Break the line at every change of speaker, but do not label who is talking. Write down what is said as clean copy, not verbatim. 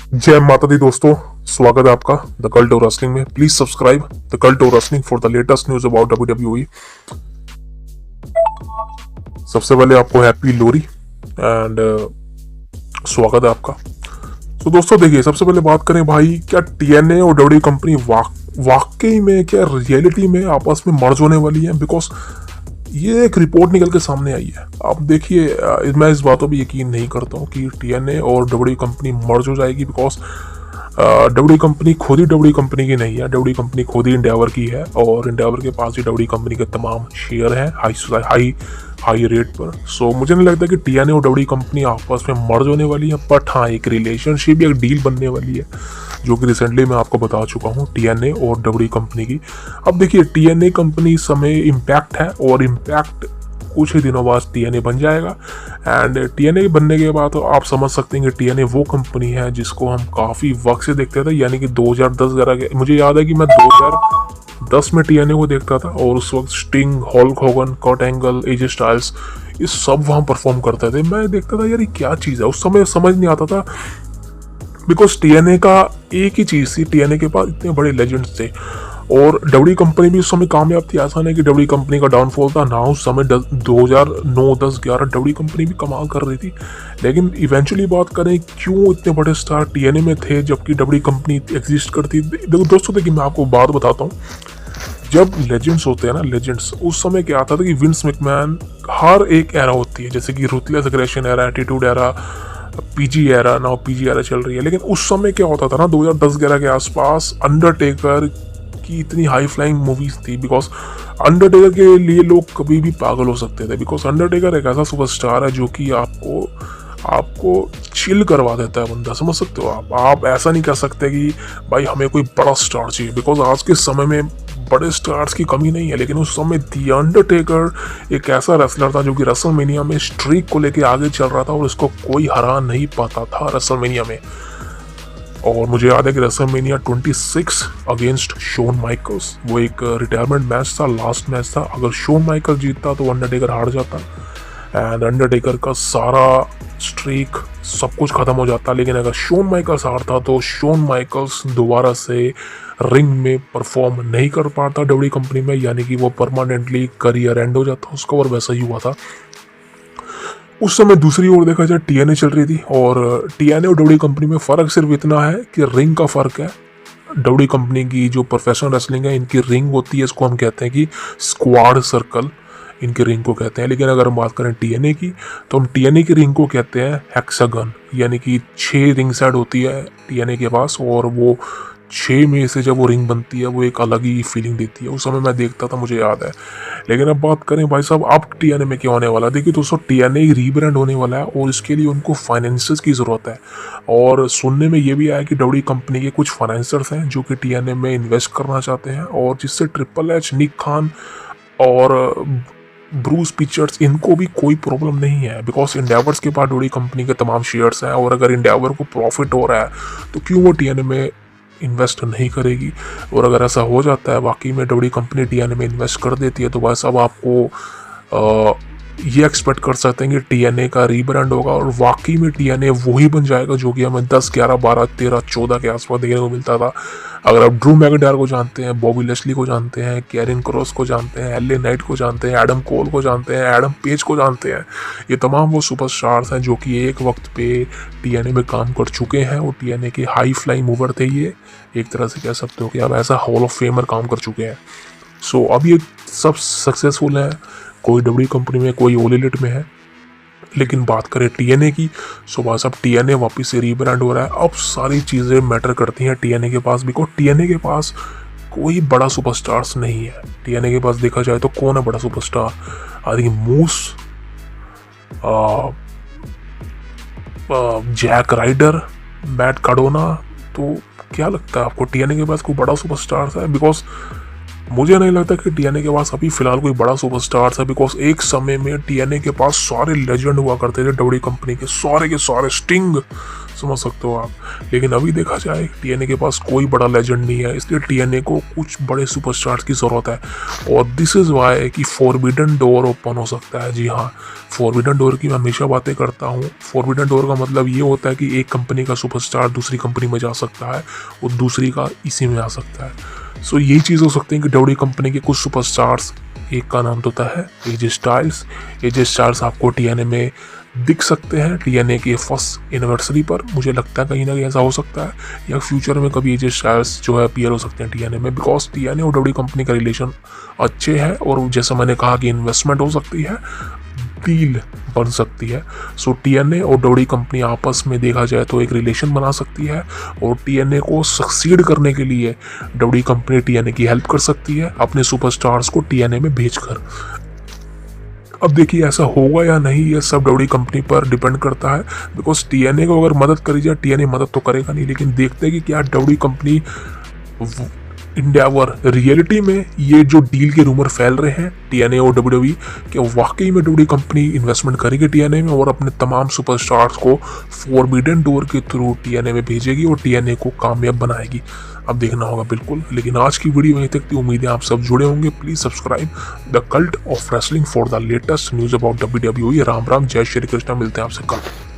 जय माता दी दोस्तों, स्वागत है आपका द कल्ट ऑफ रेसलिंग में। Please subscribe the cult of wrestling for the latest news about WWE। सबसे पहले आपको हैप्पी लोरी एंड स्वागत है आपका। तो दोस्तों देखिए, सबसे पहले बात करें भाई, क्या TNA और WWE कंपनी वाकई में, क्या रियलिटी में आपस में मर्ज होने वाली है? बिकॉज ये एक रिपोर्ट निकल के सामने आई है। आप देखिए, मैं इस बातों पर यकीन नहीं करता हूँ कि TNA और WWE कंपनी मर्ज हो जाएगी। बिकॉज WWE कंपनी खुद ही WWE कंपनी की नहीं है। WWE कंपनी खुद ही इंडेवर की है और इंडेवर के पास ही WWE कंपनी के तमाम शेयर हैं हाई हाई रेट पर। सो मुझे नहीं लगता कि TNA और WWE कंपनी आपस में मर्ज होने वाली है। बट हाँ, एक रिलेशनशिप, एक डील बनने वाली है, जो कि रिसेंटली मैं आपको बता चुका हूँ TNA और WWE कंपनी की। अब देखिए, TNA कंपनी इस समय इम्पैक्ट है और इम्पैक्ट कुछ ही दिनों बाद TNA बन जाएगा। एंड TNA बनने के बाद तो आप समझ सकते हैं कि TNA वो कंपनी है जिसको हम काफ़ी वक्त से देखते थे, यानी कि 2010-11 के। मुझे याद है कि मैं 2010 में TNA को देखता था और उस वक्त Sting, Hulk Hogan, Kurt Angle, AJ Styles, ये सब वहाँ परफॉर्म करते थे। मैं देखता था यार ये क्या चीज़ है, उस समय समझ नहीं आता था। बिकॉज TNA का एक ही चीज़ थी, TNA के पास इतने बड़े लेजेंड्स थे और WWE कंपनी भी उस समय कामयाब थी। ऐसा नहीं कि WWE कंपनी का डाउनफॉल था ना। उस समय 2009, 10, 11 WWE कंपनी भी कमाल कर रही थी। लेकिन इवेंचुअली बात करें क्यों इतने बड़े स्टार TNA में थे जबकि WWE कंपनी एग्जिस्ट करती। दोस्तों देखिए, मैं आपको बात बताता हूँ। जब लेजेंड्स होते हैं ना, लेजेंड्स, उस समय क्या आता था कि विंस मैकमैन, हर एक एरा होती है, जैसे कि ruthless aggression era, attitude era, PG era, now PG era चल रही है। लेकिन उस समय क्या होता था ना, 2010-11 के आसपास अंडरटेकर की इतनी हाई फ्लाइंग मूवीज थी। बिकॉज अंडरटेकर के लिए लोग कभी भी पागल हो सकते थे। बिकॉज अंडरटेकर एक ऐसा सुपरस्टार है जो कि आपको चिल करवा देता है बंदा, समझ सकते हो आप ऐसा नहीं कह सकते कि भाई हमें कोई बड़ा स्टार चाहिए। बिकॉज आज के समय में बड़े स्टार्स की कमी नहीं है, लेकिन उस समय द अंडरटेकर एक ऐसा रेसलर था जो कि रेसलमेनिया में स्ट्रीक को लेके आगे चल रहा था और उसको कोई हरा नहीं पाता था रेसलमेनिया में। और मुझे याद है कि रेसलमेनिया 26 अगेंस्ट शोन माइकल्स, वो एक रिटायरमेंट मैच था, लास्ट मैच था। अगर शोन माइकल जीतता तो अंडरटेकर हार जाता एंड अंडरटेकर का सारा स्ट्रीक सब कुछ खत्म हो जाता। लेकिन अगर शोन माइकल्स हारता तो शोन माइकल्स दोबारा से रिंग में परफॉर्म नहीं कर पाता WWE कंपनी में, यानी कि वो परमानेंटली करियर एंड हो जाता उसका। और वैसा ही हुआ था। उस समय दूसरी ओर देखा जाए TNA चल रही थी और TNA और WWE कंपनी में फ़र्क सिर्फ इतना है कि रिंग का फ़र्क है। WWE कंपनी की जो प्रोफेशनल रेसलिंग है, इनकी रिंग होती है, इसको हम कहते हैं कि स्क्वाड सर्कल, इनके रिंग को कहते हैं। लेकिन अगर हम बात करें TNA की, तो हम TNA की रिंग को कहते हैं हेक्सागन, यानी कि 6 रिंग साइड होती है TNA के पास। और वो 6 में से जब वो रिंग बनती है वो एक अलग ही फीलिंग देती है। उस समय मैं देखता था, मुझे याद है। लेकिन अब बात करें भाई साहब, अब TNA में क्या होने वाला है? देखिए दोस्तों, TNA रीब्रांड होने वाला है और इसके लिए उनको फाइनेंसर्स की ज़रूरत है। और सुनने में ये भी आया कि WWE कंपनी के कुछ फाइनेंसर्स हैं जो कि TNA में इन्वेस्ट करना चाहते हैं, और जिससे ट्रिपल एच, निक खान और ब्रूस पिचर्स, इनको भी कोई प्रॉब्लम नहीं है। बिकॉज इंडेवर्स के पास WWE कंपनी के तमाम शेयर्स हैं और अगर इंडेवर को प्रॉफिट हो रहा है तो क्यों वो TNA में इन्वेस्ट नहीं करेगी। और अगर ऐसा हो जाता है वाकई में, WWE कंपनी TNA में इन्वेस्ट कर देती है, तो भाई साहब आपको ये एक्सपेक्ट कर सकते हैं कि TNA का रीब्रांड होगा और वाकई में TNA वही बन जाएगा जो कि हमें 10, 11, 12, 13, 14 के आसपास देखने को मिलता था। अगर आप ड्रू मैकइंटायर को जानते हैं, बॉबी लेस्ली को जानते हैं, कैरिन क्रॉस को जानते हैं, LA नाइट को जानते हैं, एडम कोल को जानते हैं, एडम पेज को जानते हैं, ये तमाम वो सुपरस्टार्स हैं जो कि एक वक्त पे TNA में काम कर चुके हैं और TNA के हाई फ्लाइंग मूवर थे। ये एक तरह से कह सकते हो कि अब ऐसा हॉल ऑफ फेमर काम कर चुके हैं। सो अब ये सब सक्सेसफुल है, कोई WWE कंपनी में, कोई ऑल एलिट में है। लेकिन बात करें TNA की, सो बस अब TNA वापस से रीब्रांड हो रहा है। अब सारी चीज़ें मैटर करती हैं TNA के पास, बिकॉज TNA के पास कोई बड़ा सुपरस्टार्स नहीं है। TNA के पास देखा जाए तो कौन है बड़ा superstar? I think Moose, Jack Ryder, Matt Cardona. तो क्या लगता है आपको TNA के पास कोई बड़ा सुपरस्टार है? बिकॉज मुझे नहीं लगता कि टीएनए के पास अभी फिलहाल कोई बड़ा सुपरस्टार है, बिकॉज एक समय में टीएनए के पास सारे लेजेंड हुआ करते थे डब्ल्यू कंपनी के सारे स्टिंग, समझ सकते हो आप। लेकिन अभी देखा जाए टीएनए के पास कोई बड़ा लेजेंड नहीं है, इसलिए टीएनए को कुछ बड़े सुपरस्टार्स की ज़रूरत है। और दिस इज़ वाई कि फॉरबिडन डोर ओपन हो सकता है। जी हाँ, फॉरबिडन डोर की मैं हमेशा बातें करता हूँ। फॉरबिडन डोर का मतलब ये होता है कि एक कंपनी का सुपरस्टार दूसरी कंपनी में जा सकता है और दूसरी का इसी में आ सकता है। सो यही चीज़ हो सकती है कि डब्ल्यू कंपनी के कुछ सुपरस्टार्स, एक का नाम तो है एजे स्टाइल्स। एजे स्टाइल्स आपको टीएनए में दिख सकते हैं टीएनए के फर्स्ट एनिवर्सरी पर। मुझे लगता है कहीं ना कहीं ऐसा हो सकता है, या फ्यूचर में कभी एजे स्टाइल्स जो है अपीयर हो सकते हैं टीएनए में, बिकॉज टीएनए और डब्ल्यू कंपनी का रिलेशन अच्छे हैं। और जैसा मैंने कहा कि इन्वेस्टमेंट हो सकती है, डील बन सकती है। सो टीएनए और डब्ल्यू कंपनी आपस में देखा जाए तो एक रिलेशन बना सकती है, और टीएनए को सक्सीड करने के लिए डब्ल्यू कंपनी टीएनए की हेल्प कर सकती है अपने सुपरस्टार्स को टीएनए में भेजकर। अब देखिए ऐसा होगा या नहीं, ये सब डब्ल्यू कंपनी पर डिपेंड करता है, बिकॉज टीएनए को अगर मदद करी जाए, टीएनए मदद तो करेगा नहीं, लेकिन देखते हैं कि क्या डब्ल्यू कंपनी इंडेवर रियलिटी में ये जो डील के रूमर फैल रहे हैं टीएनए और डब्ल्यूडब्ल्यूई, कि वाकई में डब्ल्यू कंपनी इन्वेस्टमेंट करेगी टीएनए में और अपने तमाम सुपरस्टार्स को फॉरबिडन डोर के थ्रू टीएनए में भेजेगी और टीएनए को कामयाब बनाएगी। अब देखना होगा बिल्कुल। लेकिन आज की वीडियो वहीं तक थी, उम्मीद है आप सब जुड़े होंगे। Please subscribe the cult of wrestling for the latest news about WWE. Ram Ram, जय श्री कृष्णा, मिलते हैं आपसे कल।